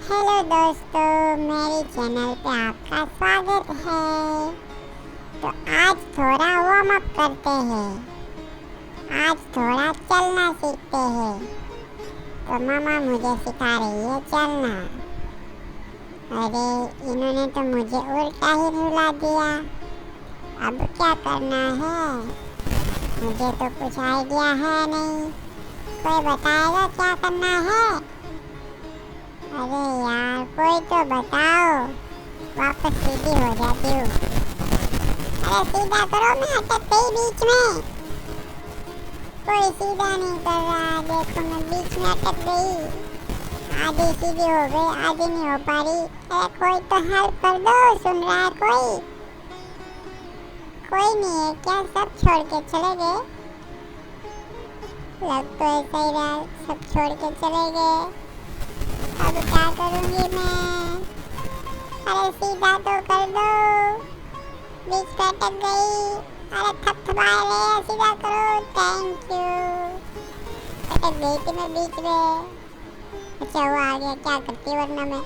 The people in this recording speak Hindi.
हेलो दोस्तों, मेरी चैनल पे आपका स्वागत है। तो आज थोड़ा वार्म अप करते हैं। आज थोड़ा चलना सीखते हैं। तो मामा मुझे सिखा रही है चलना। अरे इन्होंने तो मुझे उल्टा ही रुला दिया। अब क्या करना है? मुझे तो कुछ आइडिया है नहीं। कोई बताएगा क्या करना है? अरे यार कोई तो बताओ। वापस सीधी हो जाती हूँ। अरे सीधा करो, मैं अटक गई बीच में। कोई सीधा नहीं कर रहा। देखो मैं बीच में अटक गई। आधी सीधी हो गई, आधी नहीं हो पा रही। अरे कोई तो हेल्प कर दो। सुन रहा है कोई? कोई नहीं है क्या? सब छोड़ के चले गए। लग तो ऐसा ही रहा, सब छोड़ के चले गए। अब क्या करूँगी मैं? अरे सीधा तो कर दो। बीच में अटक गई। अरे थपथपा रहे, सीधा करो। Thank you. अटक गई थी मैं बीच में। अच्छा हुआ आ गया, क्या करती वरना मैं।